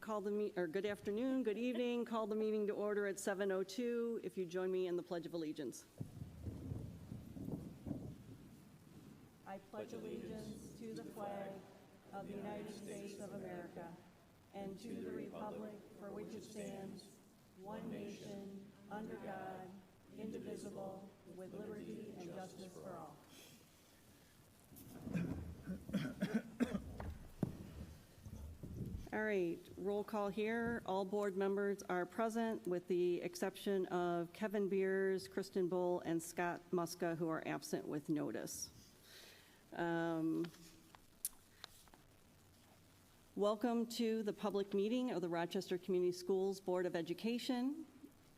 Good afternoon, good evening. Call the meeting to order at 7:02. If you join me in the Pledge of Allegiance. I pledge allegiance to the flag of the United States of America and to the republic for which it stands, one nation, under God, indivisible, with liberty and justice for all. All right, roll call here. All board members are present with the exception of Kevin Beers, Kristen Bull, and Scott Muska, who are absent with notice. Welcome to the public meeting of the Rochester Community Schools Board of Education.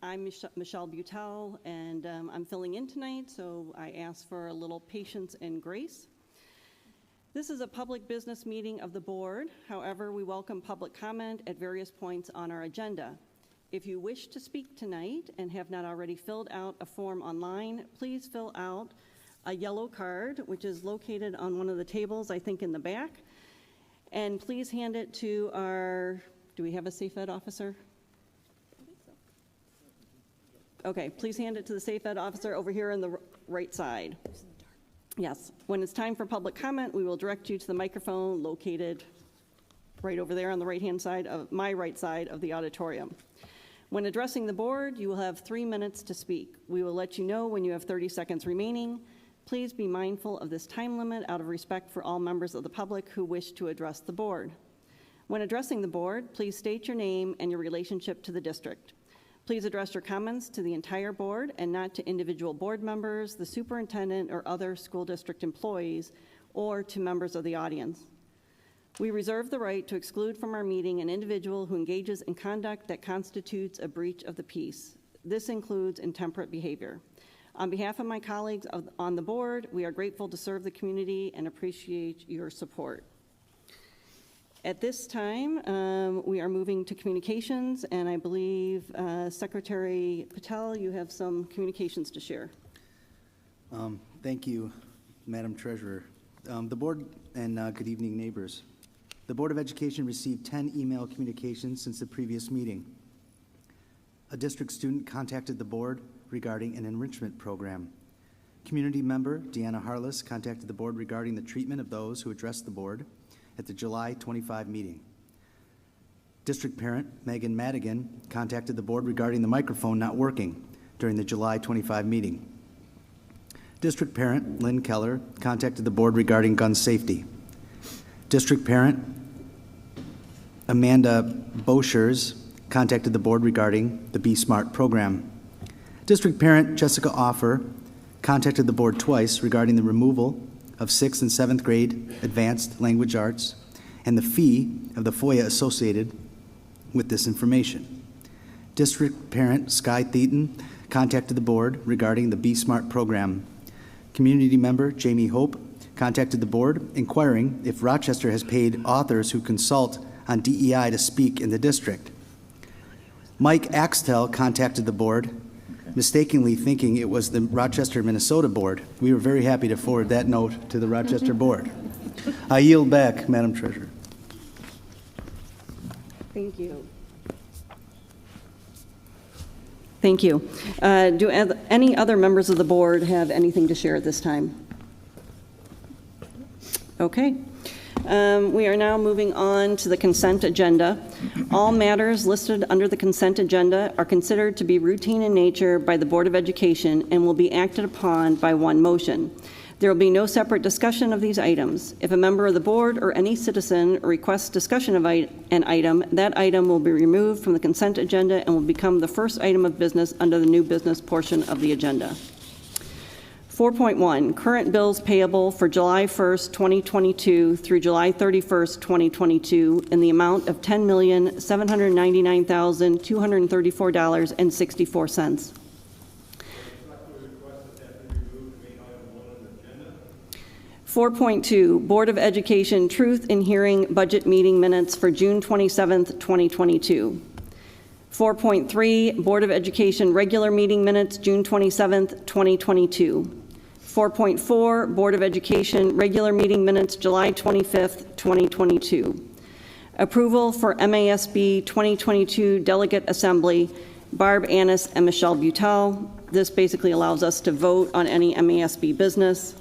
I'm Michelle Butel, and I'm filling in tonight, so I ask for a little patience and grace. This is a public business meeting of the board. However, we welcome public comment at various points on our agenda. If you wish to speak tonight and have not already filled out a form online, please fill out a yellow card, which is located on one of the tables, I think in the back. And please hand it to our, do we have a safe ed officer? I think so. Okay, please hand it to the safe ed officer over here on the right side. Yes, when it's time for public comment, we will direct you to the microphone located right over there on the right-hand side of my right side of the auditorium. When addressing the board, you will have 3 minutes to speak. We will let you know when you have 30 seconds remaining. Please be mindful of this time limit out of respect for all members of the public who wish to address the board. When addressing the board, please state your name and your relationship to the district. Please address your comments to the entire board and not to individual board members, the superintendent, or other school district employees, or to members of the audience. We reserve the right to exclude from our meeting an individual who engages in conduct that constitutes a breach of the peace. This includes intemperate behavior. On behalf of my colleagues on the board, we are grateful to serve the community and appreciate your support. At this time, we are moving to communications, and I believe Secretary Patel, you have some communications to share. Thank you, Madam Treasurer. The board and good evening, neighbors. The Board of Education received 10 email communications since the previous meeting. A district student contacted the board regarding an enrichment program. Community member Deanna Harless contacted the board regarding the treatment of those who addressed the board at the July 25 meeting. District parent Megan Madigan contacted the board regarding the microphone not working during the July 25 meeting. District parent Lynn Keller contacted the board regarding gun safety. District parent Amanda Boschers contacted the board regarding the Be Smart program. District parent Jessica Offer contacted the board twice regarding the removal of 6th and 7th grade advanced language arts and the fee of the FOIA associated with this information. District parent Sky Theaton contacted the board regarding the Be Smart program. Community member Jamie Hope contacted the board inquiring if Rochester has paid authors who consult on DEI to speak in the district. Mike Axtell contacted the board, mistakenly thinking it was the Rochester, Minnesota board. We were very happy to forward that note to the Rochester board. I yield back, Madam Treasurer. Thank you. Thank you. Do any other members of the board have anything to share at this time? Okay. We are now moving on to the consent agenda. All matters listed under the consent agenda are considered to be routine in nature by the Board of Education and will be acted upon by one motion. There will be no separate discussion of these items. If a member of the board or any citizen requests discussion of an item, that item will be removed from the consent agenda and will become the first item of business under the new business portion of the agenda. 4.1, current bills payable for July 1st, 2022 through July 31st, 2022 in the amount of $10,799,234.64. 4.2, Board of Education Truth in Hearing Budget Meeting Minutes for June 27th, 2022. 4.3, Board of Education Regular Meeting Minutes, June 27th, 2022. 4.4, Board of Education Regular Meeting Minutes, July 25th, 2022. Approval for MASB 2022 Delegate Assembly, Barb Annis and Michelle Butel. This basically allows us to vote on any MASB business.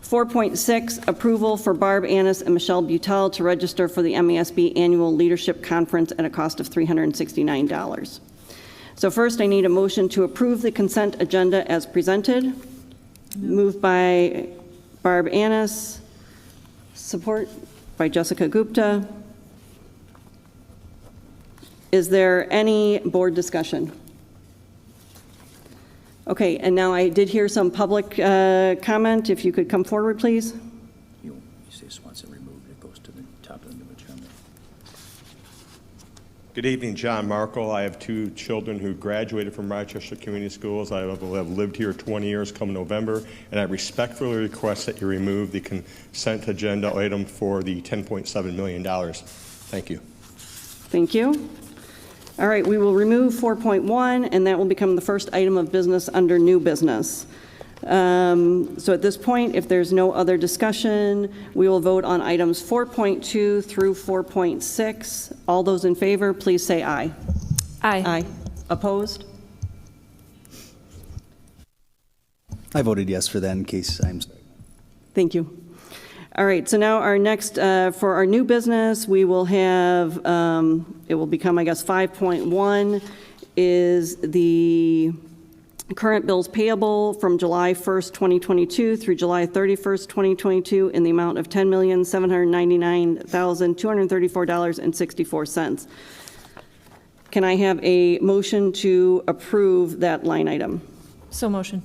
4.6, approval for Barb Annis and Michelle Butel to register for the MASB Annual Leadership Conference at a cost of $369. So first, I need a motion to approve the consent agenda as presented. Moved by Barb Annis, support by Jessica Gupta. Is there any board discussion? Okay, and now I did hear some public comment. If you could come forward, please. You say Swanson removed, it goes to the top of the new agenda. Good evening, John Markle. I have 2 children who graduated from Rochester Community Schools. I have lived here 20 years come November, and I respectfully request that you remove the consent agenda item for the $10.7 million. Thank you. Thank you. All right, we will remove 4.1, and that will become the first item of business under new business. So at this point, if there's no other discussion, we will vote on items 4.2 through 4.6. All those in favor, please say aye. Aye. Aye. Opposed? I voted yes for that in case I'm. Thank you. All right, so now our next, for our new business, we will have, it will become, I guess, 5.1 is the current bills payable from July 1st, 2022 through July 31st, 2022 in the amount of $10,799,234.64. Can I have a motion to approve that line item? So motion.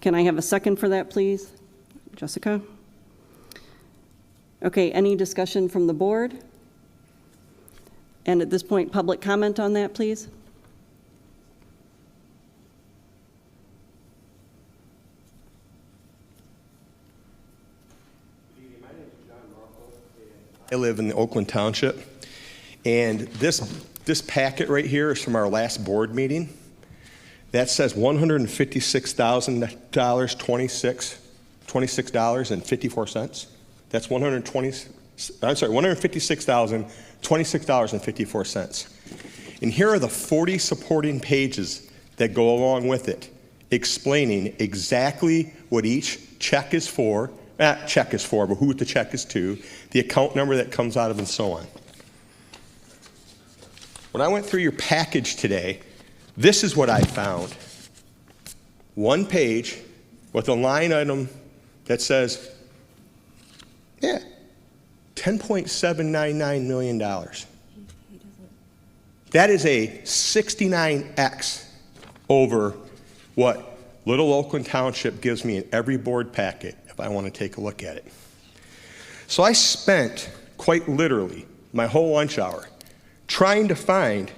Can I have a second for that, please? Jessica? Okay, any discussion from the board? And at this point, public comment on that, please? I live in Oakland Township, and this packet right here is from our last board meeting. That says $156,026.54. That's $156,026.54. And here are the 40 supporting pages that go along with it, explaining exactly what each check is for, not check is for, but who the check is to, the account number that comes out of, and so on. When I went through your package today, this is what I found. One page with a line item that says, yeah, $10.799 million. That is a 69X over what Little Oakland Township gives me in every board packet if I want to take a look at it. So I spent, quite literally, my whole lunch hour trying to find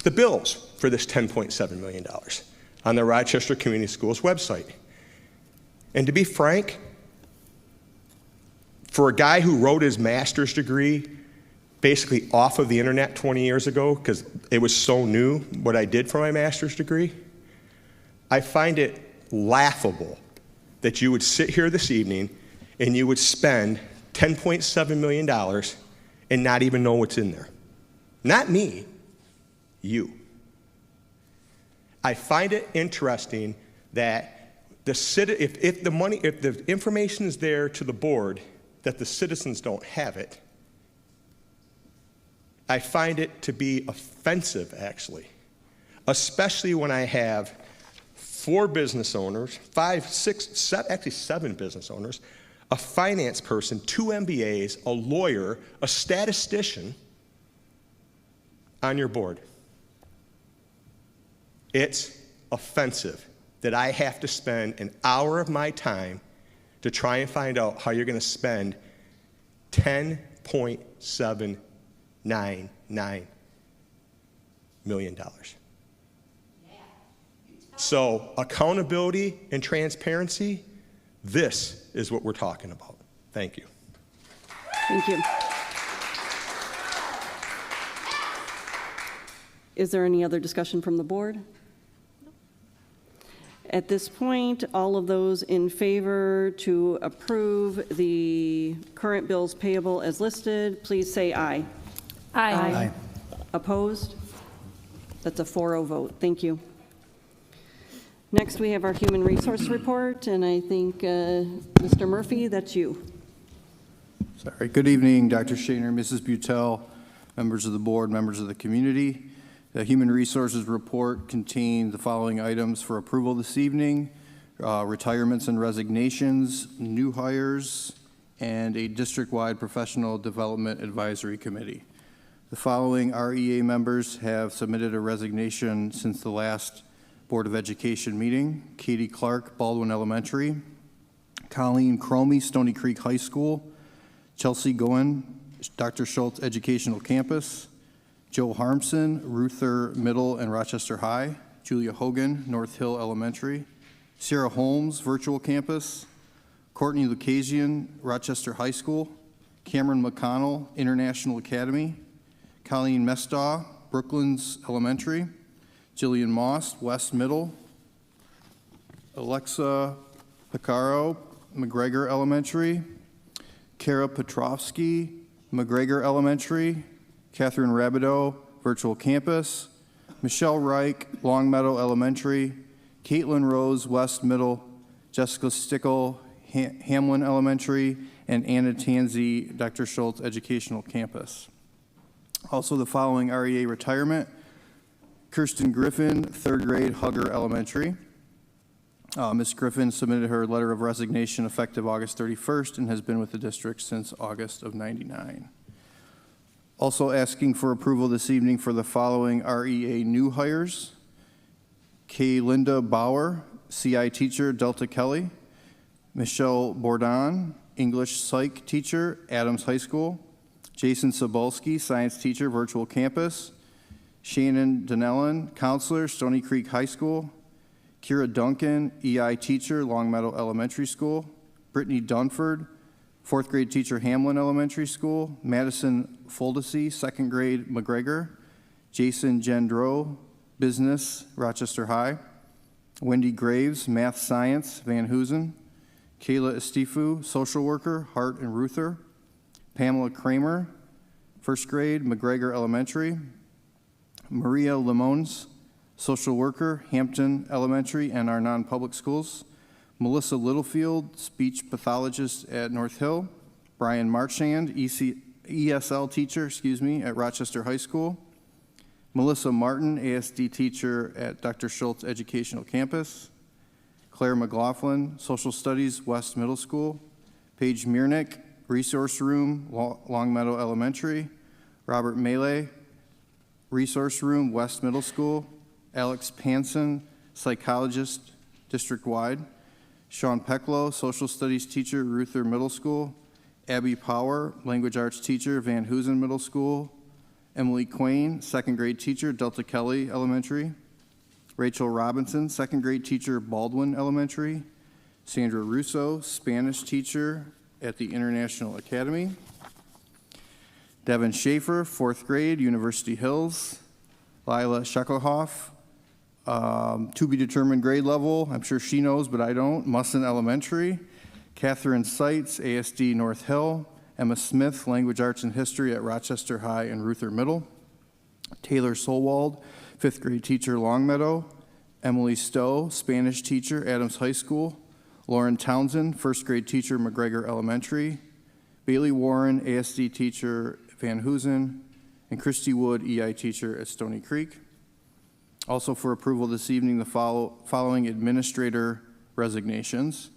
the bills for this $10.7 million on the Rochester Community Schools website. And to be frank, for a guy who wrote his master's degree basically off of the internet 20 years ago, because it was so new what I did for my master's degree, I find it laughable that you would sit here this evening and you would spend $10.7 million and not even know what's in there. Not me, you. I find it interesting that if the information is there to the board, that the citizens don't have it. I find it to be offensive, actually, especially when I have 4 business owners, 5, 6, 7, actually 7 business owners, a finance person, 2 MBAs, a lawyer, a statistician on your board. It's offensive that I have to spend an hour of my time to try and find out how you're going to spend $10.799 million. So accountability and transparency, this is what we're talking about. Thank you. Thank you. Is there any other discussion from the board? At this point, all of those in favor to approve the current bills payable as listed, please say aye. Aye. Opposed? That's a 4-0 vote. Thank you. Next, we have our Human Resource Report, and I think, Mr. Murphy, that's you. Sorry. Good evening, Dr. Shaner, Mrs. Butel, members of the board, members of the community. The Human Resources Report contained the following items for approval this evening: retirements and resignations, new hires, and a district-wide professional development advisory committee. The following REA members have submitted a resignation since the last Board of Education meeting: Katie Clark, Baldwin Elementary; Colleen Cromie, Stony Creek High School; Chelsea Goen, Dr. Schultz Educational Campus; Joe Harmson, Ruther Middle and Rochester High; Julia Hogan, North Hill Elementary; Sarah Holmes, Virtual Campus; Courtney Lucasian, Rochester High School; Cameron McConnell, International Academy; Colleen Mestaw, Brooklands Elementary; Jillian Moss, West Middle; Alexa Picaro, McGregor Elementary; Kara Petrovsky, McGregor Elementary; Catherine Rabideau, Virtual Campus; Michelle Reich, Longmeadow Elementary; Caitlin Rose, West Middle; Jessica Stickle, Hamlin Elementary; and Anna Tanzi, Dr. Schultz Educational Campus. Also the following REA retirement: Kirsten Griffin, 3rd grade, Hugger Elementary. Ms. Griffin submitted her letter of resignation effective August 31st and has been with the district since August of '99. Also asking for approval this evening for the following REA new hires: Kay Linda Bauer, CI teacher, Delta Kelly; Michelle Bourdon, English psych teacher, Adams High School; Jason Sobolski, science teacher, Virtual Campus; Shannon Donnellan, counselor, Stony Creek High School; Kira Duncan, EI teacher, Longmeadow Elementary School; Brittany Dunford, 4th grade teacher, Hamlin Elementary School; Madison Foldesy, 2nd grade, McGregor; Jason Gendro, business, Rochester High; Wendy Graves, math science, Van Hoosen; Kayla Estifu, social worker, Hart and Ruther; Pamela Kramer, 1st grade, McGregor Elementary; Maria Limons, social worker, Hampton Elementary and our non-public schools; Melissa Littlefield, speech pathologist at North Hill; Brian Marchand, ESL teacher, at Rochester High School; Melissa Martin, ASD teacher at Dr. Schultz Educational Campus; Claire McLaughlin, social studies, West Middle School; Paige Miernick, resource room, Longmeadow Elementary; Robert Melee, resource room, West Middle School; Alex Panson, psychologist, district-wide; Sean Pecklow, social studies teacher, Ruther Middle School; Abby Power, language arts teacher, Van Hoosen Middle School; Emily Quain, 2nd grade teacher, Delta Kelly Elementary; Rachel Robinson, 2nd grade teacher, Baldwin Elementary; Sandra Russo, Spanish teacher at the International Academy; Devin Schaefer, 4th grade, University Hills; Lila Shekelhoff, to be determined grade level, I'm sure she knows, but I don't, Musson Elementary; Catherine Seitz, ASD North Hill; Emma Smith, language arts and history at Rochester High and Ruther Middle; Taylor Solwald, 5th grade teacher, Longmeadow; Emily Stowe, Spanish teacher, Adams High School; Lauren Townsend, 1st grade teacher, McGregor Elementary; Bailey Warren, ASD teacher, Van Hoosen; and Christy Wood, EI teacher at Stony Creek. Also for approval this evening, the following administrator resignations: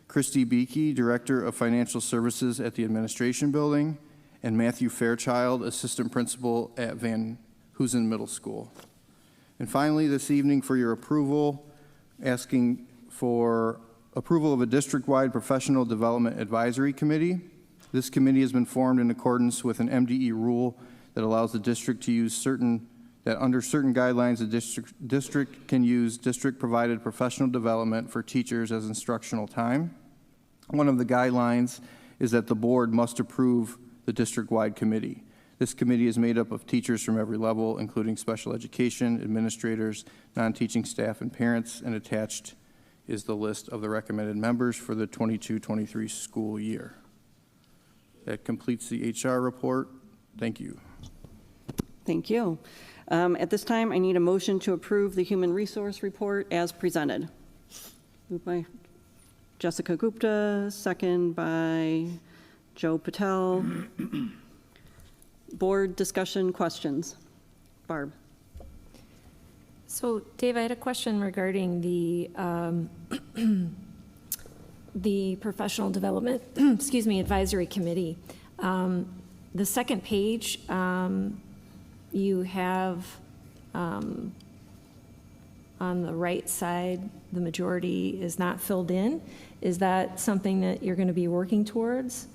Christy Beakey, Director of Financial Services at the Administration Building, and Matthew Fairchild, Assistant Principal at Van Hoosen Middle School. And finally, this evening for your approval, asking for approval of a district-wide professional development advisory committee. This committee has been formed in accordance with an MDE rule that allows the district to use under certain guidelines, the district can use district-provided professional development for teachers as instructional time. One of the guidelines is that the board must approve the district-wide committee. This committee is made up of teachers from every level, including special education, administrators, non-teaching staff, and parents, and attached is the list of the recommended members for the 22-23 school year. That completes the HR report. Thank you. Thank you. At this time, I need a motion to approve the human resource report as presented. Moved by Jessica Gupta, second by Joe Patel. Board discussion questions. Barb. So, Dave, I had a question regarding the professional development, excuse me, advisory committee. The second page, you have on the right side, the majority is not filled in. Is that something that you're going to be working towards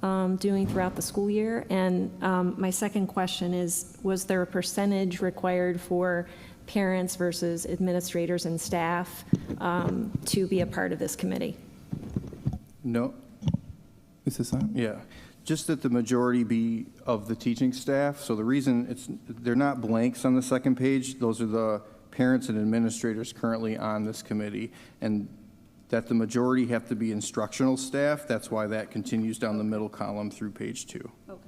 doing throughout the school year? And my second question is, was there a percentage required for parents versus administrators and staff to be a part of this committee? No. Is this on? Yeah. Just that the majority be of the teaching staff. So the reason they're not blanks on the second page, those are the parents and administrators currently on this committee. And that the majority have to be instructional staff. That's why that continues down the middle column through page 2. Okay.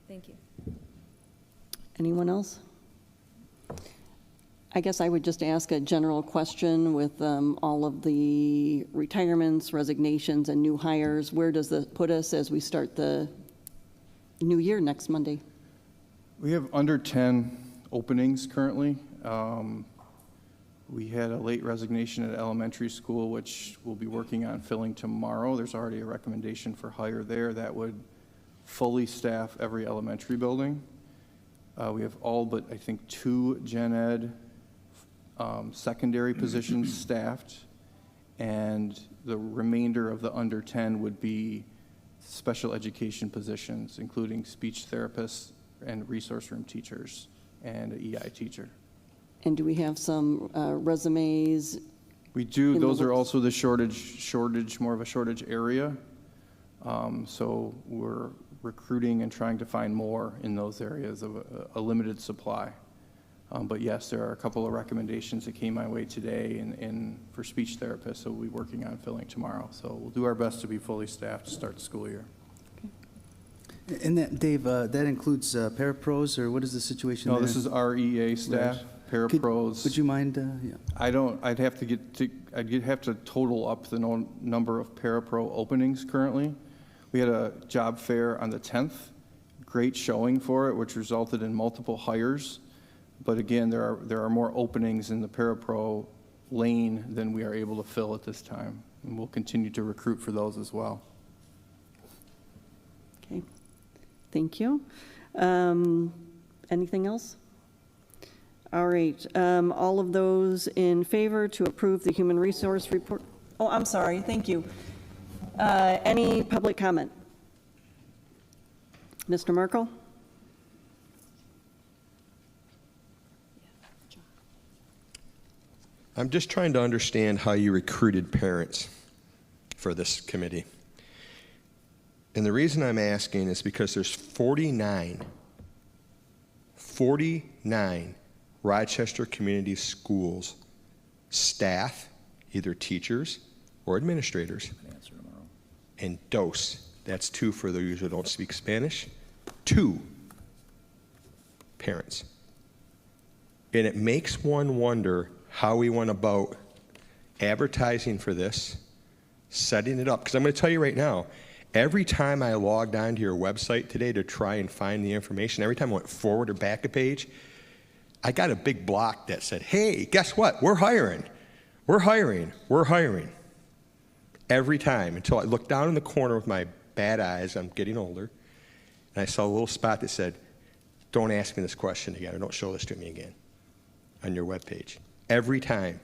Thank you. Anyone else? I guess I would just ask a general question with all of the retirements, resignations, and new hires. Where does that put us as we start the new year next Monday? We have under 10 openings currently. We had a late resignation at elementary school, which we'll be working on filling tomorrow. There's already a recommendation for hire there that would fully staff every elementary building. We have all but, I think, 2 gen ed secondary positions staffed, and the remainder of the under 10 would be special education positions, including speech therapists and resource room teachers and an EI teacher. And do we have some resumes? We do. in the Those are works? also the shortage, more of a shortage area. So we're recruiting and trying to find more in those areas of a limited supply. But yes, there are a couple of recommendations that came my way today for speech therapists, so we'll be working on filling tomorrow. So we'll do our best to be fully staffed to start the school year. And that, Dave, that includes parapros, or what is the situation No, there? this is REA staff, parapros. Would you mind, yeah. I'd have to total up the number of parapro openings currently. We had a job fair on the 10th, great showing for it, which resulted in multiple hires. But again, there are more openings in the parapro lane than we are able to fill at this time. And we'll continue to recruit for those as well. Okay, thank you. Anything else? All right, all of those in favor to approve the human resource report? Oh, I'm sorry, thank you. Any public comment? Mr. Merkel? I'm just trying to understand how you recruited parents for this committee. And the reason I'm asking is because there's 49 Rochester Community Schools staff, either teachers or administrators, and DOS, that's 2 for those who don't speak Spanish, 2 parents. And it makes one wonder how we went about advertising for this, setting it up. Because I'm going to tell you right now, every time I logged onto your website today to try and find the information, every time I went forward or back a page, I got a big block that said, hey, guess what? We're hiring. We're hiring. We're hiring. Every time, until I looked down in the corner with my bad eyes, I'm getting older, and I saw a little spot that said, don't ask me this question again, or don't show this to me again on your webpage. Every time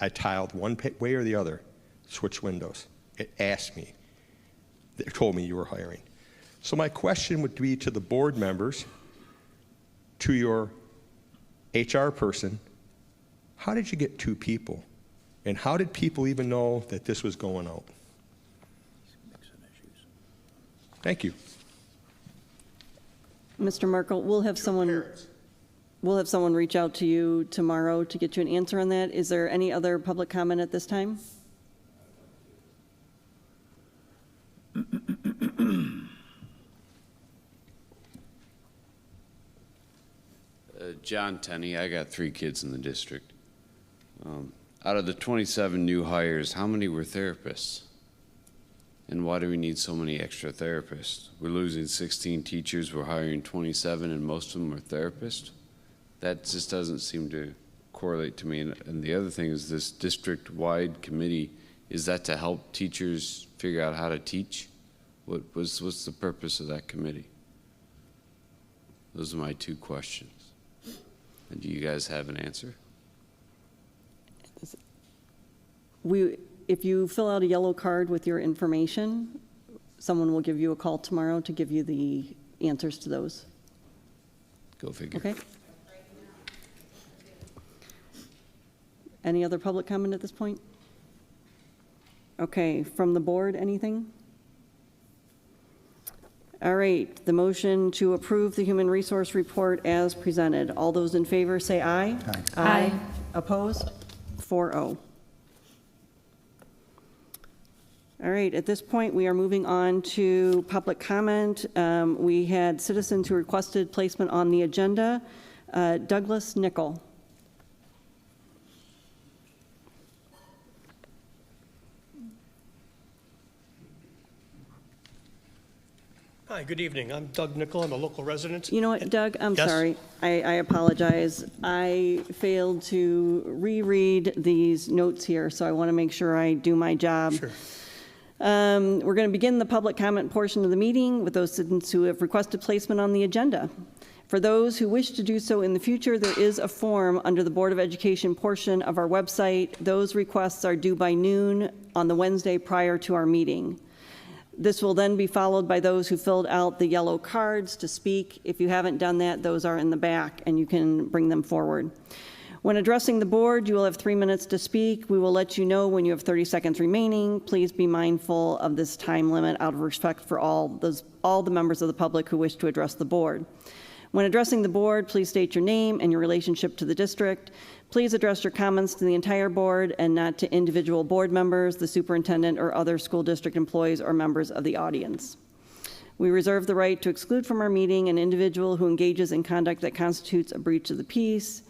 I tiled one way or the other, switch windows, it asked me, it told me you were hiring. So my question would be to the board members, to your HR person, how did you get 2 people? And how did people even know that this was going out? Thank you. Mr. Merkel, we'll have someone. We'll have someone reach out to you tomorrow to get you an answer on that. Is there any other public comment at this time? John Tenney, I got 3 kids in the district. Out of the 27 new hires, how many were therapists? And why do we need so many extra therapists? We're losing 16 teachers, we're hiring 27, and most of them are therapists? That just doesn't seem to correlate to me. And the other thing is this district-wide committee, is that to help teachers figure out how to teach? What's the purpose of that committee? Those are my 2 questions. And do you guys have an answer? If you fill out a yellow card with your information, someone will give you a call tomorrow to give you the answers to those. Go figure. Okay? Any other public comment at this point? Okay, from the board, anything? All right, the motion to approve the human resource report as presented. All those in favor say aye. Aye. Opposed? 4-0. All right, at this point, we are moving on to public comment. We had citizens who requested placement on the agenda. Douglas Nickel. Hi, good evening. I'm Doug Nickel. I'm a local resident. You know what, Doug, I'm Yes? sorry. I apologize. I failed to reread these notes here, so I want to make sure I do my job. Sure. We're going to begin the public comment portion of the meeting with those citizens who have requested placement on the agenda. For those who wish to do so in the future, there is a form under the Board of Education portion of our website. Those requests are due by noon on the Wednesday prior to our meeting. This will then be followed by those who filled out the yellow cards to speak. If you haven't done that, those are in the back and you can bring them forward. When addressing the board, you will have 3 minutes to speak. We will let you know when you have 30 seconds remaining. Please be mindful of this time limit out of respect for all the members of the public who wish to address the board. When addressing the board, please state your name and your relationship to the district. Please address your comments to the entire board and not to individual board members, the superintendent, or other school district employees or members of the audience. We reserve the right to exclude from our meeting an individual who engages in conduct that constitutes a breach of the peace,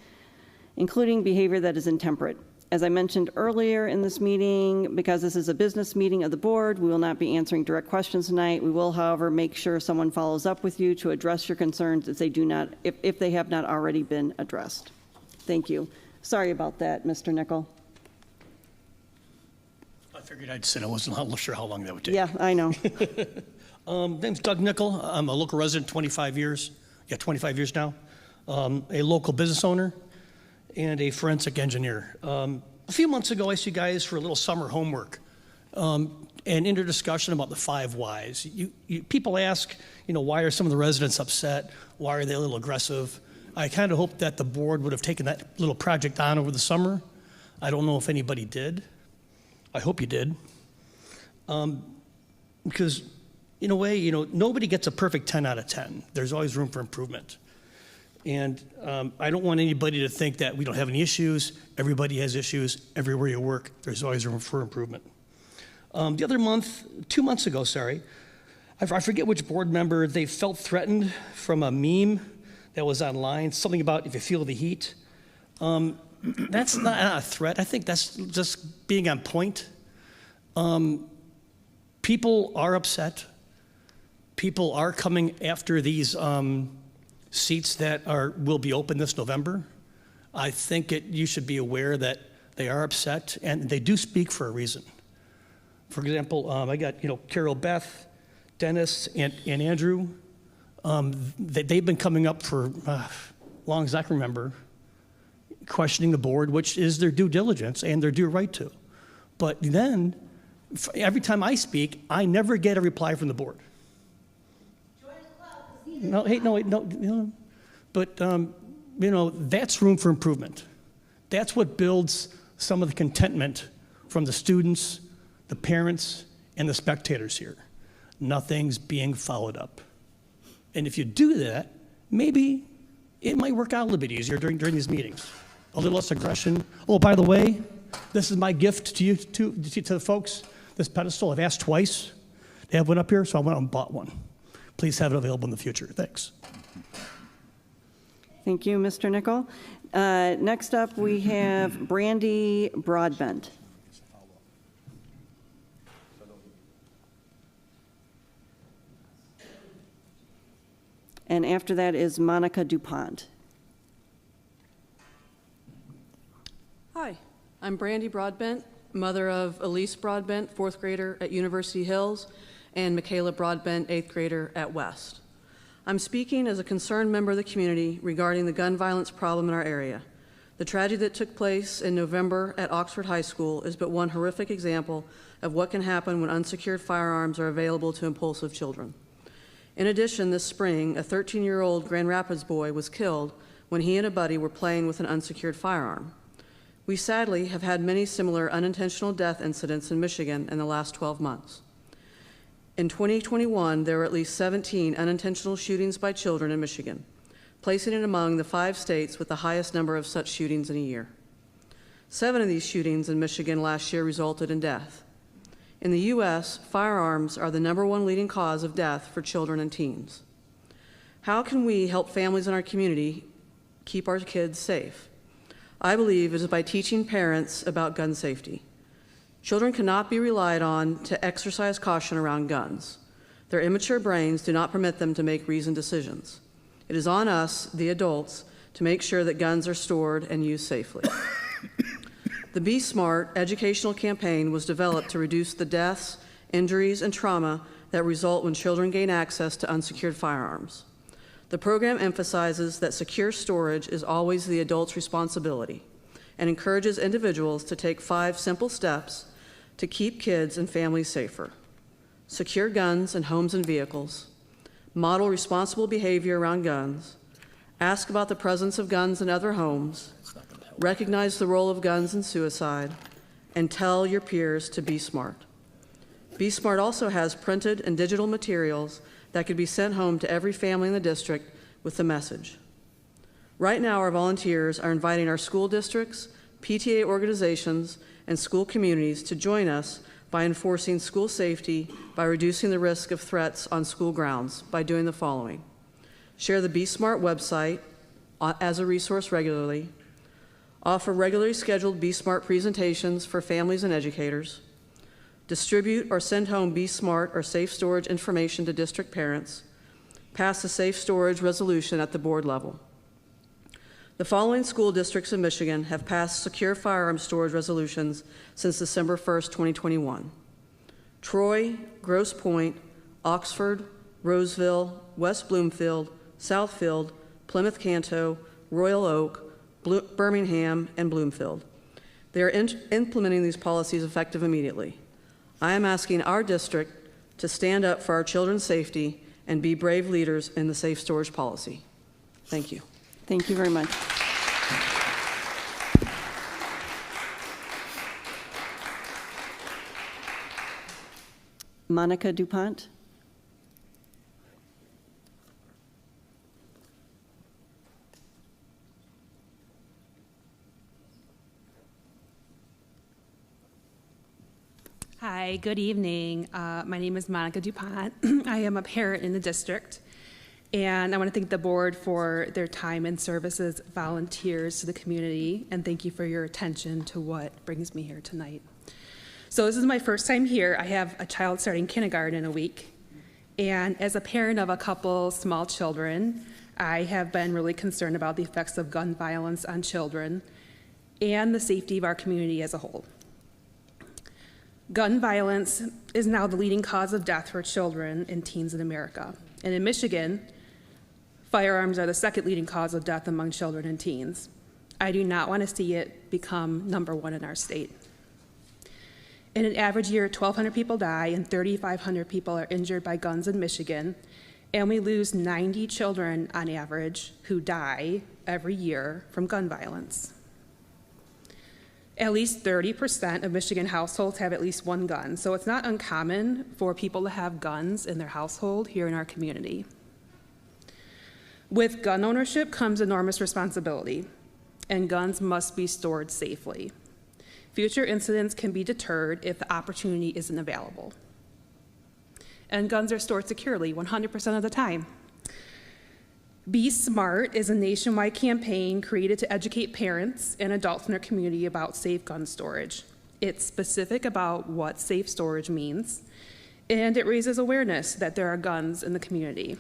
including behavior that is intemperate. As I mentioned earlier in this meeting, because this is a business meeting of the board, we will not be answering direct questions tonight. We will, however, make sure someone follows up with you to address your concerns if they have not already been addressed. Thank you. Sorry about that, Mr. Nickel. I figured I'd sit. I wasn't sure how long that would take. Yeah, I know. Name's Doug Nickel. I'm a local resident, 25 years. Yeah, 25 years now. A local business owner and a forensic engineer. A few months ago, I asked you guys for a little summer homework and in a discussion about the 5 whys. People ask, why are some of the residents upset? Why are they a little aggressive? I kind of hoped that the board would have taken that little project on over the summer. I don't know if anybody did. I hope you did. Because in a way, nobody gets a perfect 10 out of 10. There's always room for improvement. And I don't want anybody to think that we don't have any issues. Everybody has issues. Everywhere you work, there's always room for improvement. The other month, 2 months ago, I forget which board member, they felt threatened from a meme that was online, something about if you feel the heat. That's not a threat. I think that's just being on point. People are upset. People are coming after these seats that will be open this November. I think you should be aware that they are upset and they do speak for a reason. For example, I got Carol, Beth, Dennis, and Andrew. They've been coming up for long as I can remember, questioning the board, which is their due diligence and their due right to. But then, every time I speak, I never get a reply from the board. No. But, that's room for improvement. That's what builds some of the contentment from the students, the parents, and the spectators here. Nothing's being followed up. And if you do that, maybe it might work out a little bit easier during these meetings. A little less aggression. Oh, by the way, this is my gift to you, to the folks, this pedestal. I've asked twice to have one up here, so I went out and bought one. Please have it available in the future. Thanks. Thank you, Mr. Nickel. Next up, we have Brandy Broadbent. And after that is Monica DuPont. Hi, I'm Brandy Broadbent, mother of Elise Broadbent, 4th grader at University Hills, and Michaela Broadbent, 8th grader at West. I'm speaking as a concerned member of the community regarding the gun violence problem in our area. The tragedy that took place in November at Oxford High School is but one horrific example of what can happen when unsecured firearms are available to impulsive children. In addition, this spring, a 13-year-old Grand Rapids boy was killed when he and a buddy were playing with an unsecured firearm. We sadly have had many similar unintentional death incidents in Michigan in the last 12 months. In 2021, there were at least 17 unintentional shootings by children in Michigan, placing it among the 5 states with the highest number of such shootings in a year. 7 of these shootings in Michigan last year resulted in death. In the U.S., firearms are the #1 leading cause of death for children and teens. How can we help families in our community keep our kids safe? I believe it is by teaching parents about gun safety. Children cannot be relied on to exercise caution around guns. Their immature brains do not permit them to make reasoned decisions. It is on us, the adults, to make sure that guns are stored and used safely. The Be Smart educational campaign was developed to reduce the deaths, injuries, and trauma that result when children gain access to unsecured firearms. The program emphasizes that secure storage is always the adult's responsibility and encourages individuals to take 5 simple steps to keep kids and families safer. Secure guns in homes and vehicles, model responsible behavior around guns, ask about the presence of guns in other homes, recognize the role of guns in suicide, and tell your peers to be smart. Be Smart also has printed and digital materials that could be sent home to every family in the district with the message. Right now, our volunteers are inviting our school districts, PTA organizations, and school communities to join us by enforcing school safety by reducing the risk of threats on school grounds by doing the following. Share the Be Smart website as a resource regularly. Offer regularly scheduled Be Smart presentations for families and educators. Distribute or send home Be Smart or safe storage information to district parents. Pass a safe storage resolution at the board level. The following school districts in Michigan have passed secure firearm storage resolutions since December 1st, 2021. Troy, Grosse Pointe, Oxford, Roseville, West Bloomfield, Southfield, Plymouth Canto, Royal Oak, Birmingham, and Bloomfield. They are implementing these policies effective immediately. I am asking our district to stand up for our children's safety and be brave leaders in the safe storage policy. Thank you. Thank you very much. Monica DuPont. Hi, good evening. My name is Monica DuPont. I am a parent in the district, and I want to thank the board for their time and services, volunteers to the community, and thank you for your attention to what brings me here tonight. So this is my first time here. I have a child starting kindergarten in a week, and as a parent of a couple small children, I have been really concerned about the effects of gun violence on children and the safety of our community as a whole. Gun violence is now the leading cause of death for children and teens in America. And in Michigan, firearms are the second leading cause of death among children and teens. I do not want to see it become #1 in our state. In an average year, 1,200 people die and 3,500 people are injured by guns in Michigan, and we lose 90 children on average who die every year from gun violence. At least 30% of Michigan households have at least one gun, so it's not uncommon for people to have guns in their household here in our community. With gun ownership comes enormous responsibility, and guns must be stored safely. Future incidents can be deterred if the opportunity isn't available. And guns are stored securely 100% of the time. Be Smart is a nationwide campaign created to educate parents and adults in our community about safe gun storage. It's specific about what safe storage means, and it raises awareness that there are guns in the community.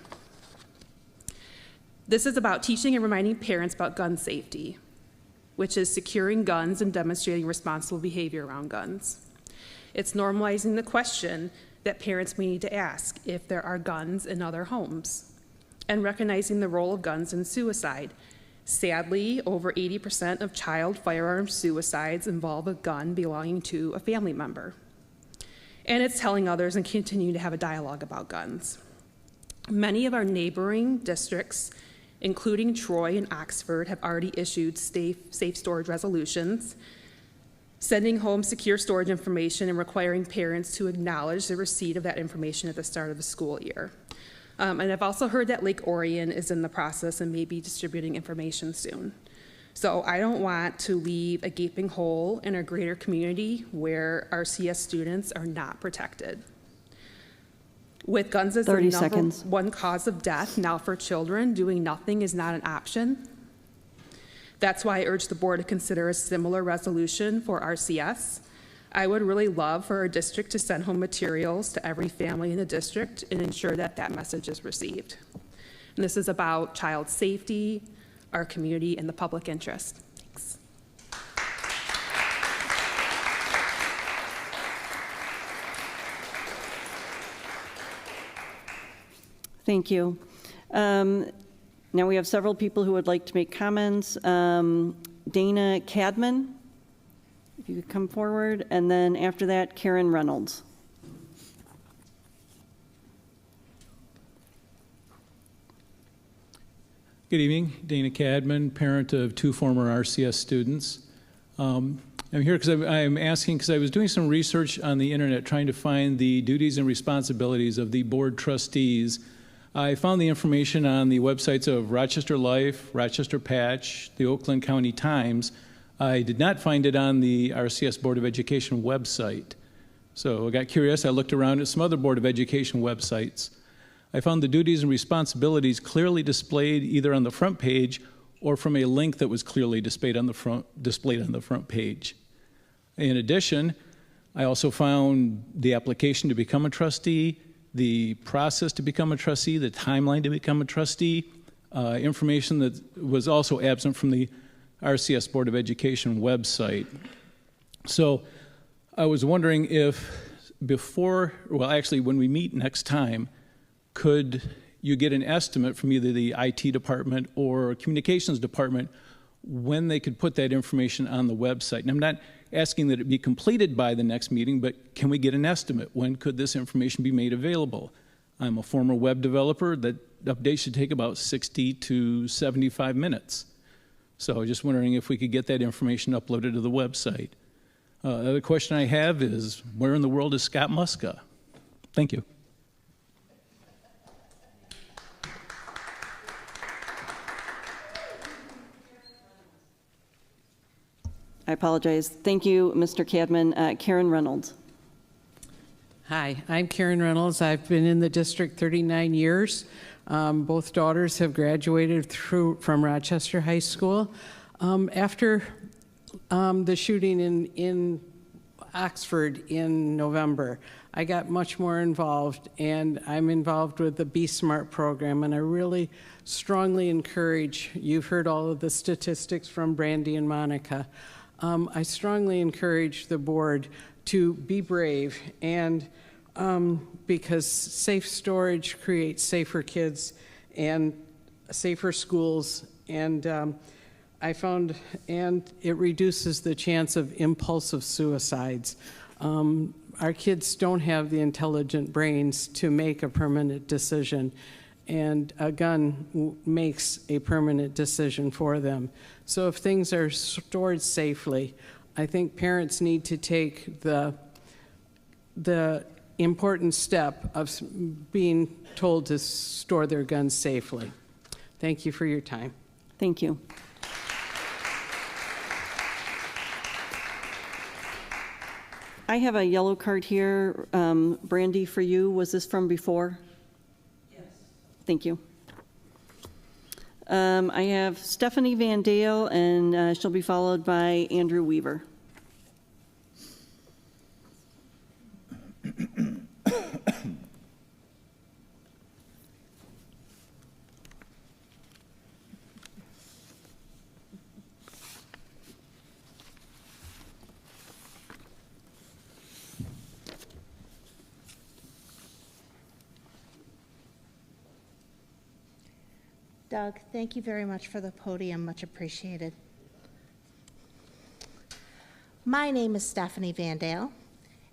This is about teaching and reminding parents about gun safety, which is securing guns and demonstrating responsible behavior around guns. It's normalizing the question that parents may need to ask if there are guns in other homes, and recognizing the role of guns in suicide. Sadly, over 80% of child firearm suicides involve a gun belonging to a family member. And it's telling others and continuing to have a dialogue about guns. Many of our neighboring districts, including Troy and Oxford, have already issued safe storage resolutions, sending home secure storage information and requiring parents to acknowledge the receipt of that information at the start of the school year. And I've also heard that Lake Orion is in the process and may be distributing information soon. So I don't want to leave a gaping hole in our greater community where RCS students are not protected. With guns as the 30 number seconds. one cause of death now for children, doing nothing is not an option. That's why I urge the board to consider a similar resolution for RCS. I would really love for our district to send home materials to every family in the district and ensure that that message is received. And this is about child safety, our community, and the public interest. Thanks. Thank you. Now we have several people who would like to make comments. Dana Cadman, if you could come forward, and then after that, Karen Reynolds. Good evening, Dana Cadman, parent of 2 former RCS students. I'm here because I'm asking because I was doing some research on the internet trying to find the duties and responsibilities of the board trustees. I found the information on the websites of Rochester Life, Rochester Patch, the Oakland County Times. I did not find it on the RCS Board of Education website. So I got curious, I looked around at some other Board of Education websites. I found the duties and responsibilities clearly displayed either on the front page or from a link that was clearly displayed on the front page. In addition, I also found the application to become a trustee, the process to become a trustee, the timeline to become a trustee, information that was also absent from the RCS Board of Education website. So I was wondering if when we meet next time, could you get an estimate from either the IT department or communications department when they could put that information on the website? And I'm not asking that it be completed by the next meeting, but can we get an estimate? When could this information be made available? I'm a former web developer. That update should take about 60 to 75 minutes. So I was just wondering if we could get that information uploaded to the website. The other question I have is, where in the world is Scott Muska? Thank you. I apologize. Thank you, Mr. Cadman. Karen Reynolds. Hi, I'm Karen Reynolds. I've been in the district 39 years. Both daughters have graduated from Rochester High School. After the shooting in Oxford in November, I got much more involved, and I'm involved with the Be Smart program, and I really strongly encourage, you've heard all of the statistics from Brandy and Monica, I strongly encourage the board to be brave, and because safe storage creates safer kids and safer schools, and I found, and it reduces the chance of impulsive suicides. Our kids don't have the intelligent brains to make a permanent decision, and a gun makes a permanent decision for them. So if things are stored safely, I think parents need to take the important step of being told to store their guns safely. Thank you for your time. Thank you. I have a yellow card here, Brandy, for you. Was this from before? Yes. Thank you. I have Stephanie Van Dale, and she'll be followed by Andrew Weaver. Doug, thank you very much for the podium, much appreciated. My name is Stephanie Van Dale,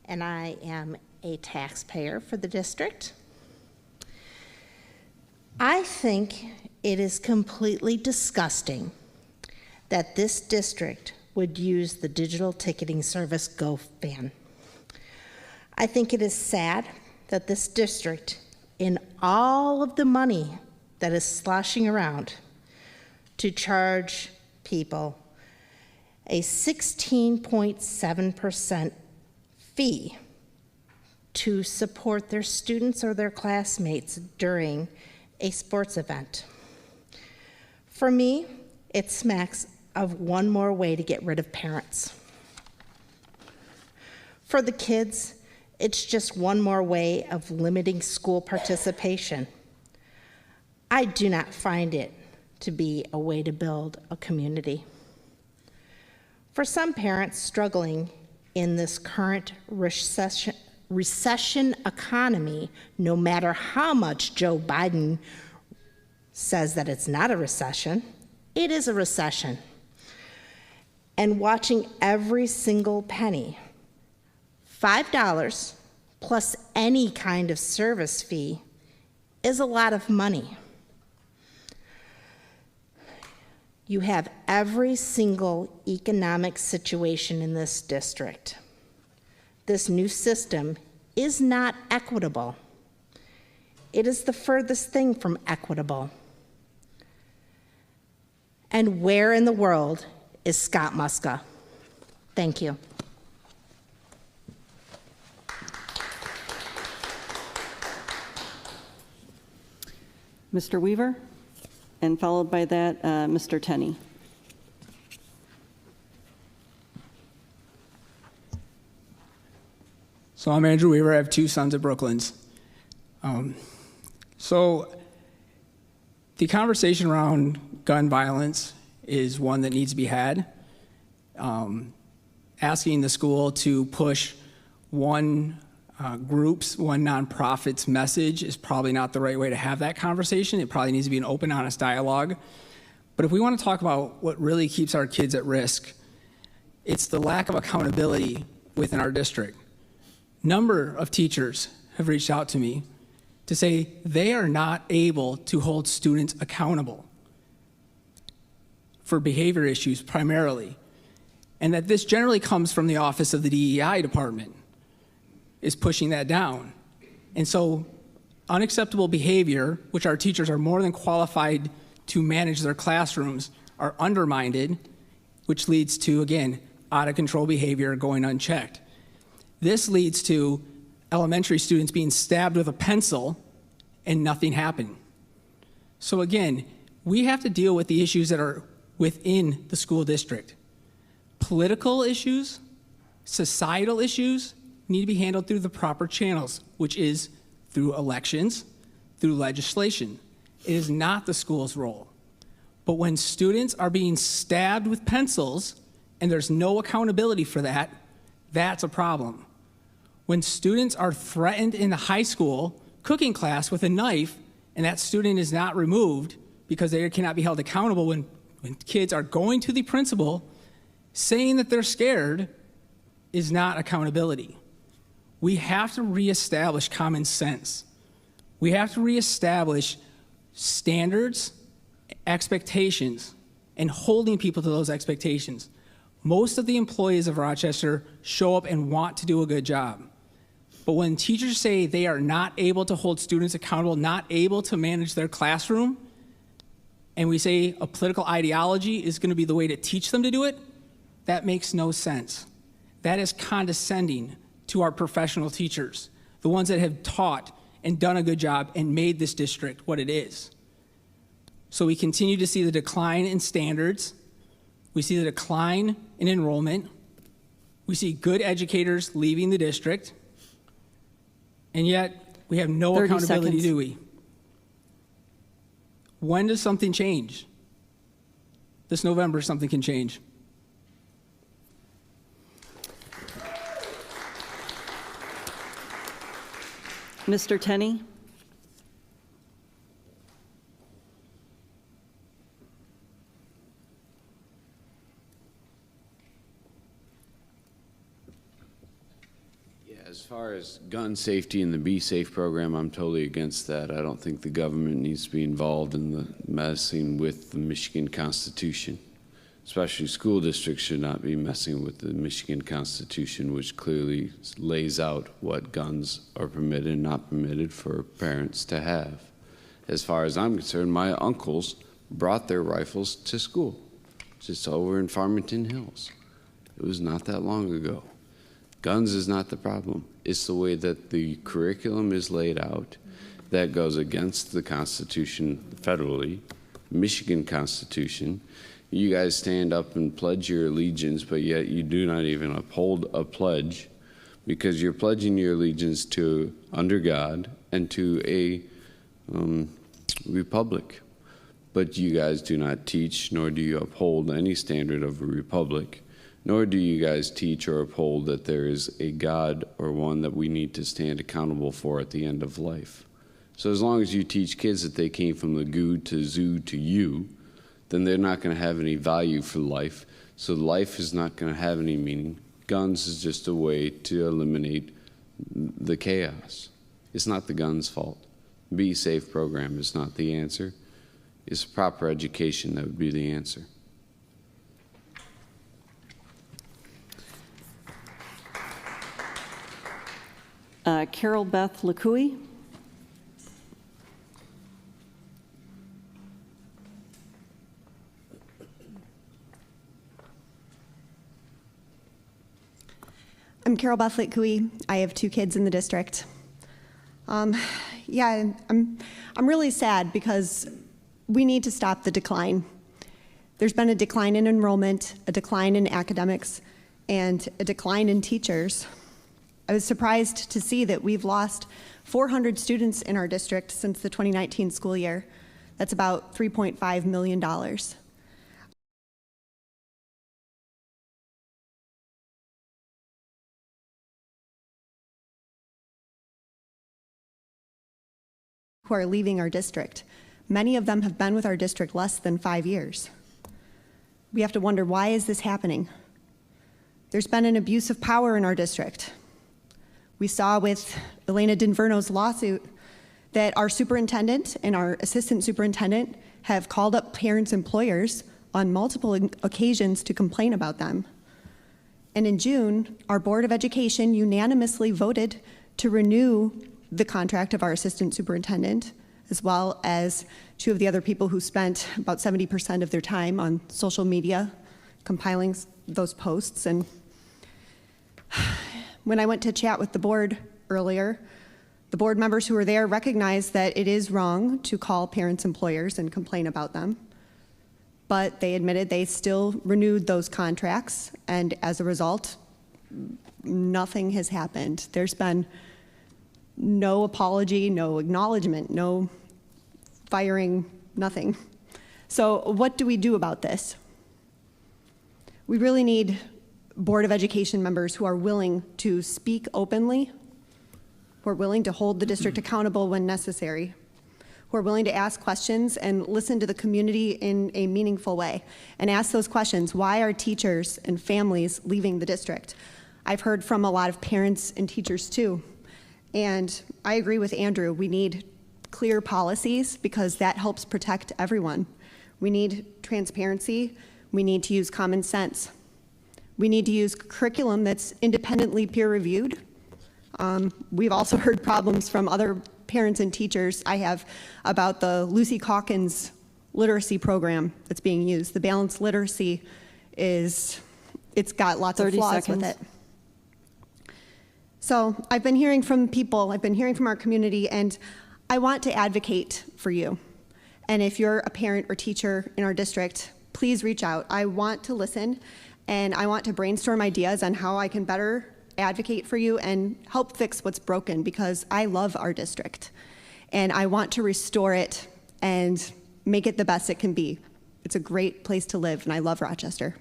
and I am a taxpayer for the district. I think it is completely disgusting that this district would use the digital ticketing service GoFan. I think it is sad that this district, in all of the money that is sloshing around to charge people a 16.7% fee to support their students or their classmates during a sports event. For me, it smacks of one more way to get rid of parents. For the kids, it's just one more way of limiting school participation. I do not find it to be a way to build a community. For some parents struggling in this current recession economy, no matter how much Joe Biden says that it's not a recession, it is a recession. And watching every single penny, $5 plus any kind of service fee, is a lot of money. You have every single economic situation in this district. This new system is not equitable. It is the furthest thing from equitable. And where in the world is Scott Muska? Thank you. Mr. Weaver, and followed by that, Mr. Tenney. So I'm Andrew Weaver. I have two sons at Brooklands. So the conversation around gun violence is one that needs to be had. Asking the school to push one group's, one nonprofit's message is probably not the right way to have that conversation. It probably needs to be an open, honest dialogue. But if we want to talk about what really keeps our kids at risk, it's the lack of accountability within our district. Number of teachers have reached out to me to say they are not able to hold students accountable for behavior issues primarily, and that this generally comes from the office of the DEI department is pushing that down. And so unacceptable behavior, which our teachers are more than qualified to manage their classrooms, are undermined, which leads to, again, out of control behavior going unchecked. This leads to elementary students being stabbed with a pencil and nothing happened. So again, we have to deal with the issues that are within the school district. Political issues, societal issues need to be handled through the proper channels, which is through elections, through legislation. It is not the school's role. But when students are being stabbed with pencils and there's no accountability for that, that's a problem. When students are threatened in the high school cooking class with a knife and that student is not removed because they cannot be held accountable, when kids are going to the principal saying that they're scared, is not accountability. We have to reestablish common sense. We have to reestablish standards, expectations, and holding people to those expectations. Most of the employees of Rochester show up and want to do a good job. But when teachers say they are not able to hold students accountable, not able to manage their classroom, and we say a political ideology is going to be the way to teach them to do it, that makes no sense. That is condescending to our professional teachers, the ones that have taught and done a good job and made this district what it is. So we continue to see the decline in standards. We see the decline in enrollment. We see good educators leaving the district. And yet we have no 30 accountability, seconds. do we? When does something change? This November, something can change. Mr. Tenney? Yeah, as far as gun safety and the Be Safe program, I'm totally against that. I don't think the government needs to be involved in the messing with the Michigan Constitution. Especially school districts should not be messing with the Michigan Constitution, which clearly lays out what guns are permitted and not permitted for parents to have. As far as I'm concerned, my uncles brought their rifles to school, just over in Farmington Hills. It was not that long ago. Guns is not the problem. It's the way that the curriculum is laid out that goes against the Constitution federally, Michigan Constitution. You guys stand up and pledge your allegiance, but yet you do not even uphold a pledge because you're pledging your allegiance to under God and to a republic. But you guys do not teach, nor do you uphold any standard of a republic, nor do you guys teach or uphold that there is a God or one that we need to stand accountable for at the end of life. So as long as you teach kids that they came from the goo to zoo to you, then they're not going to have any value for life. So life is not going to have any meaning. Guns is just a way to eliminate the chaos. It's not the gun's fault. Be Safe program is not the answer. It's proper education that would be the answer. Carol Beth LeCouey? I'm Carol Beth LeCouey. I have 2 kids in the district. Yeah, I'm really sad because we need to stop the decline. There's been a decline in enrollment, a decline in academics, and a decline in teachers. I was surprised to see that we've lost 400 students in our district since the 2019 school year. That's about $3.5 million. Who are leaving our district. Many of them have been with our district less than 5 years. We have to wonder, why is this happening? There's been an abuse of power in our district. We saw with Elena Dinverno's lawsuit that our superintendent and our assistant superintendent have called up parents' employers on multiple occasions to complain about them. And in June, our Board of Education unanimously voted to renew the contract of our assistant superintendent, as well as 2 of the other people who spent about 70% of their time on social media compiling those posts. And when I went to chat with the board earlier, the board members who were there recognized that it is wrong to call parents' employers and complain about them. But they admitted they still renewed those contracts, and as a result, nothing has happened. There's been no apology, no acknowledgement, no firing, nothing. So what do we do about this? We really need Board of Education members who are willing to speak openly, who are willing to hold the district accountable when necessary, who are willing to ask questions and listen to the community in a meaningful way, and ask those questions. Why are teachers and families leaving the district? I've heard from a lot of parents and teachers too, and I agree with Andrew. We need clear policies because that helps protect everyone. We need transparency. We need to use common sense. We need to use curriculum that's independently peer-reviewed. We've also heard problems from other parents and teachers I have about the Lucy Calkins literacy program that's being used. The balanced literacy it's got lots of 30 flaws seconds. with it. So I've been hearing from people, I've been hearing from our community, and I want to advocate for you. And if you're a parent or teacher in our district, please reach out. I want to listen, and I want to brainstorm ideas on how I can better advocate for you and help fix what's broken, because I love our district, and I want to restore it and make it the best it can be. It's a great place to live, and I love Rochester.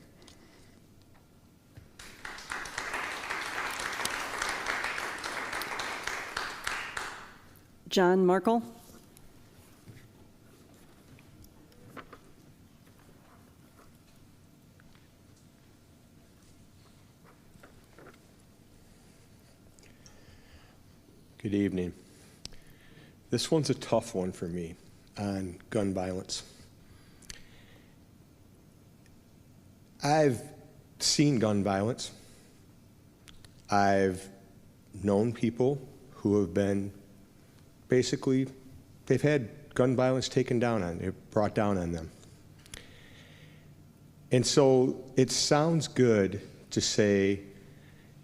John Markle. Good evening. This one's a tough one for me on gun violence. I've seen gun violence. I've known people who have been basically, they've had gun violence taken down on, it brought down on them. And so it sounds good to say,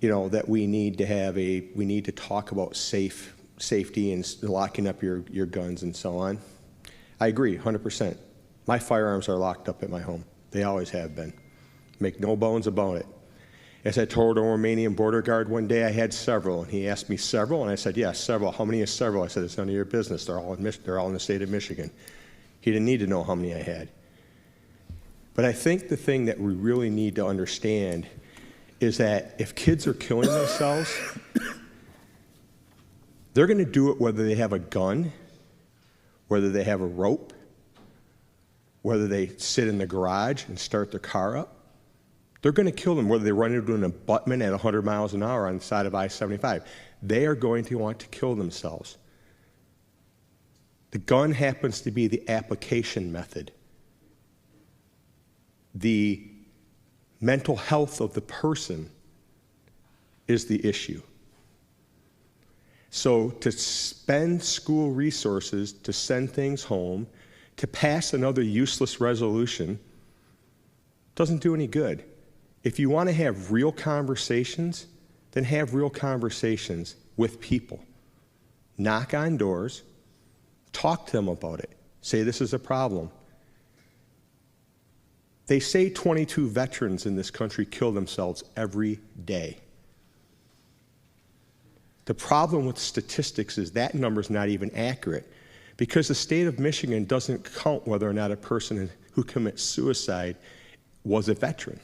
you know, that we need to talk about safety and locking up your guns and so on. I agree, 100%. My firearms are locked up at my home. They always have been. Make no bones about it. As I told a Romanian border guard one day, I had several, and he asked me several, and I said, yes, several. How many is several? I said, it's none of your business. They're all in the state of Michigan. He didn't need to know how many I had. But I think the thing that we really need to understand is that if kids are killing themselves, they're going to do it whether they have a gun, whether they have a rope, whether they sit in the garage and start their car up. They're going to kill them whether they run into an abutment at 100 miles an hour on the side of I-75. They are going to want to kill themselves. The gun happens to be the application method. The mental health of the person is the issue. So to spend school resources to send things home, to pass another useless resolution, doesn't do any good. If you want to have real conversations, then have real conversations with people. Knock on doors, talk to them about it. Say this is a problem. They say 22 veterans in this country kill themselves every day. The problem with statistics is that number's not even accurate, because the state of Michigan doesn't count whether or not a person who commits suicide was a veteran.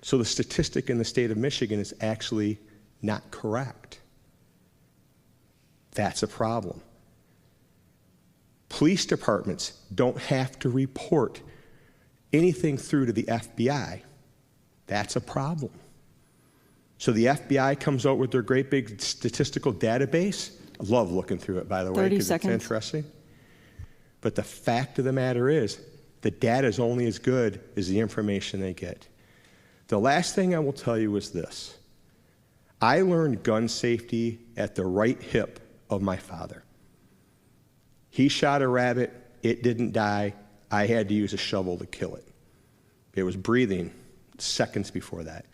So the statistic in the state of Michigan is actually not correct. That's a problem. Police departments don't have to report anything through to the FBI. That's a problem. So the FBI comes out with their great big statistical database. I love looking through it, by the way, because it's interesting. But the fact of the matter is, the data is only as good as the information they get. The last thing I will tell you is this. I learned gun safety at the right hip of my father. He shot a rabbit, it didn't die, I had to use a shovel to kill it. It was breathing seconds before that.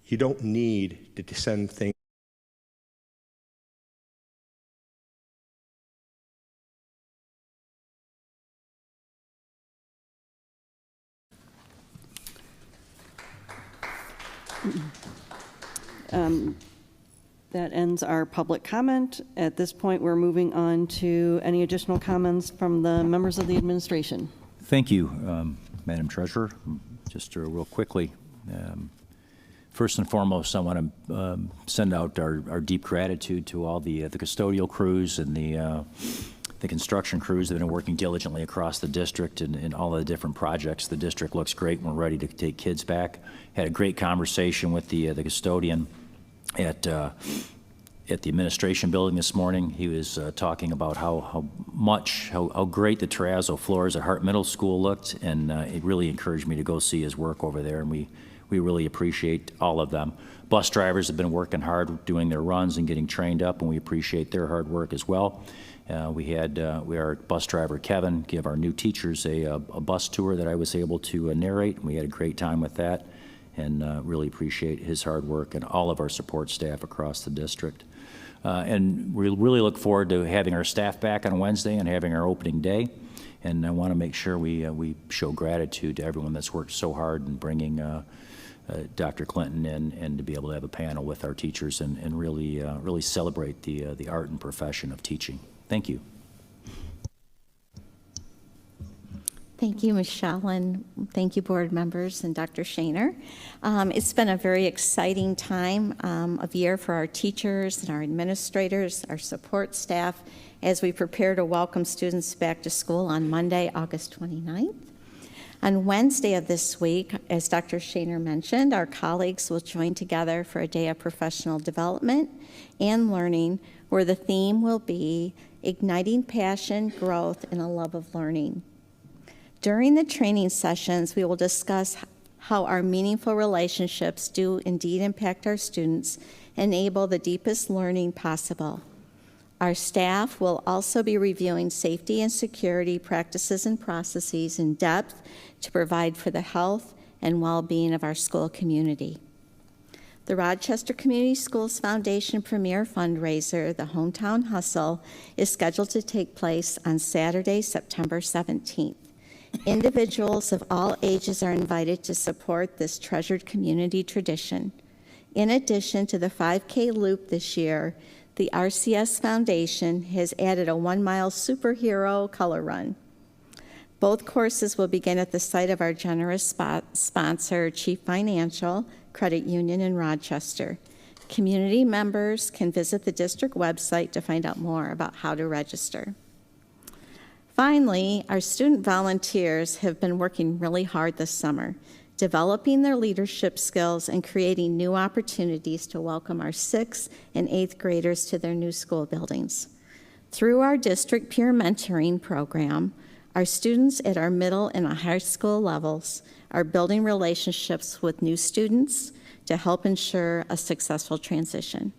You don't need to send things. That ends our public comment. At this point, we're moving on to any additional comments from the members of the administration. Thank you, Madam Treasurer. Just real quickly, first and foremost, I want to send out our deep gratitude to all the custodial crews and the construction crews that have been working diligently across the district and all of the different projects. The district looks great and we're ready to take kids back. Had a great conversation with the custodian at the administration building this morning. He was talking about how great the terrazzo floors at Hart Middle School looked, and it really encouraged me to go see his work over there, and we really appreciate all of them. Bus drivers have been working hard doing their runs and getting trained up, and we appreciate their hard work as well. We had our bus driver, Kevin, give our new teachers a bus tour that I was able to narrate. We had a great time with that, and really appreciate his hard work and all of our support staff across the district. And we really look forward to having our staff back on Wednesday and having our opening day. And I want to make sure we show gratitude to everyone that's worked so hard in bringing Dr. Clinton in, and to be able to have a panel with our teachers and really celebrate the art and profession of teaching. Thank you. Thank you, Michelle, and thank you, board members and Dr. Shaner. It's been a very exciting time of year for our teachers and our administrators, our support staff, as we prepare to welcome students back to school on Monday, August 29th. On Wednesday of this week, as Dr. Shaner mentioned, our colleagues will join together for a day of professional development and learning, where the theme will be igniting passion, growth, and a love of learning. During the training sessions, we will discuss how our meaningful relationships do indeed impact our students, enable the deepest learning possible. Our staff will also be reviewing safety and security practices and processes in depth to provide for the health and well-being of our school community. The Rochester Community Schools Foundation premier fundraiser, the Hometown Hustle, is scheduled to take place on Saturday, September 17th. Individuals of all ages are invited to support this treasured community tradition. In addition to the 5K loop this year, the RCS Foundation has added a 1-mile superhero color run. Both courses will begin at the site of our generous sponsor, Chief Financial Credit Union in Rochester. Community members can visit the district website to find out more about how to register. Finally, our student volunteers have been working really hard this summer, developing their leadership skills and creating new opportunities to welcome our 6th and 8th graders to their new school buildings. Through our district peer mentoring program, our students at our middle and high school levels are building relationships with new students to help ensure a successful transition.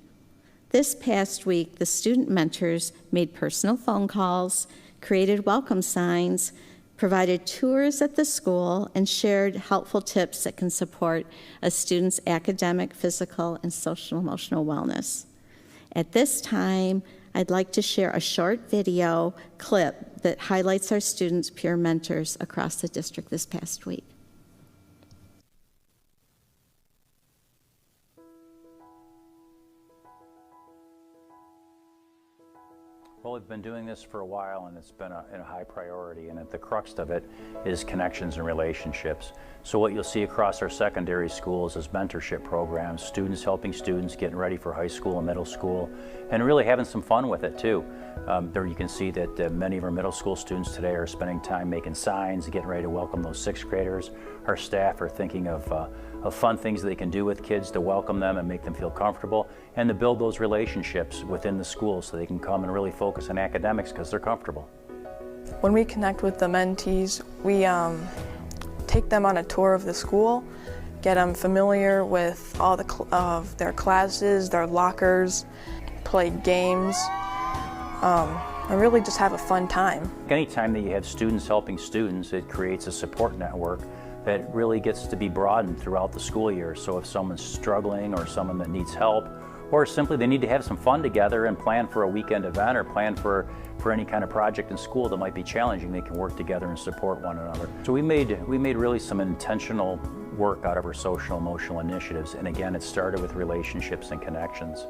This past week, the student mentors made personal phone calls, created welcome signs, provided tours at the school, and shared helpful tips that can support a student's academic, physical, and social emotional wellness. At this time, I'd like to share a short video clip that highlights our students' peer mentors across the district this past week. Well, we've been doing this for a while, and it's been a high priority, and at the crux of it is connections and relationships. So what you'll see across our secondary schools is mentorship programs, students helping students, getting ready for high school and middle school, and really having some fun with it too. There you can see that many of our middle school students today are spending time making signs, getting ready to welcome those 6th graders. Our staff are thinking of fun things that they can do with kids to welcome them and make them feel comfortable, and to build those relationships within the school so they can come and really focus on academics because they're comfortable. When we connect with the mentees, we take them on a tour of the school, get them familiar with all of their classes, their lockers, play games, and really just have a fun time. Anytime that you have students helping students, it creates a support network that really gets to be broadened throughout the school year. So if someone's struggling or someone that needs help, or simply they need to have some fun together and plan for a weekend event or plan for any kind of project in school that might be challenging, they can work together and support one another. So we made really some intentional work out of our social emotional initiatives, and again, it started with relationships and connections.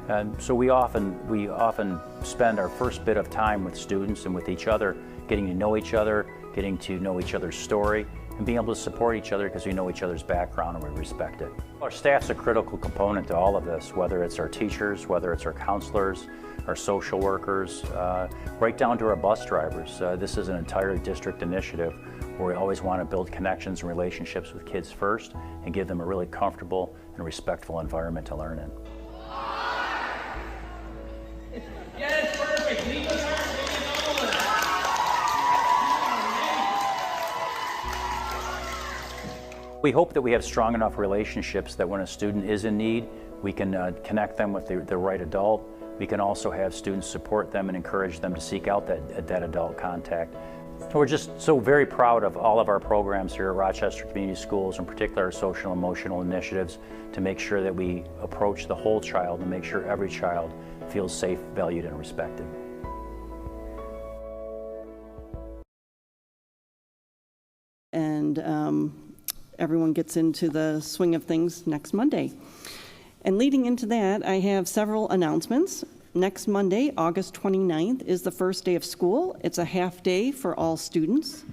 And so we often spend our first bit of time with students and with each other, getting to know each other, getting to know each other's story, and being able to support each other because we know each other's background and we respect it. Our staff's a critical component to all of this, whether it's our teachers, whether it's our counselors, our social workers, right down to our bus drivers. This is an entire district initiative where we always want to build connections and relationships with kids first and give them a really comfortable and respectful environment to learn in. Yes, perfect. Leave us our We hope that we have strong enough relationships that when a student is in need, we can connect them with the right adult, we can also have students support them and encourage them to seek out that adult contact. We're just so very proud of all of our programs here at Rochester Community Schools, in particular our social and emotional initiatives, to make sure that we approach the whole child and make sure every child feels safe, valued, and respected. And everyone gets into the swing of things next Monday. And leading into that, I have several announcements. Next Monday, August 29th, is the first day of school. It's a half day for all students.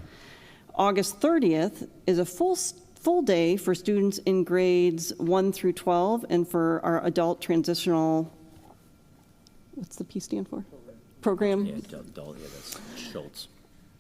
August 30th is a full day for students in grades 1 through 12 and for our adult transitional, what's the P stand for? Program? Yeah, that's Schultz.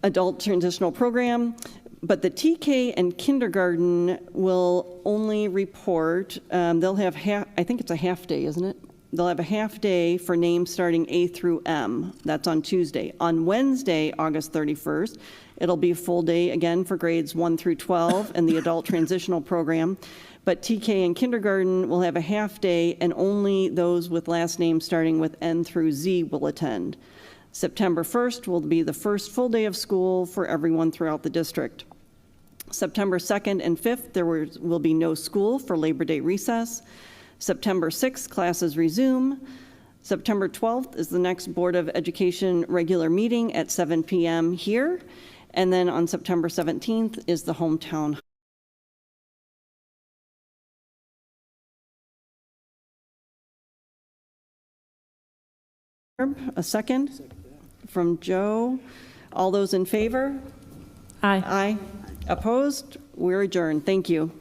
Adult transitional program. But the TK and kindergarten will only report, they'll have I think it's a half day, isn't it? They'll have a half day for names starting A through M. That's on Tuesday. On Wednesday, August 31st, it'll be a full day again for grades 1 through 12 and the adult transitional program. But TK and kindergarten will have a half day, and only those with last names starting with N through Z will attend. September 1st will be the first full day of school for everyone throughout the district. September 2nd and 5th, there will be no school for Labor Day recess. September 6th, classes resume. September 12th is the next Board of Education regular meeting at 7 p.m. here. And then on September 17th is the hometown. A second from Joe. All those in favor? Aye. Aye. Opposed? We're adjourned. Thank you.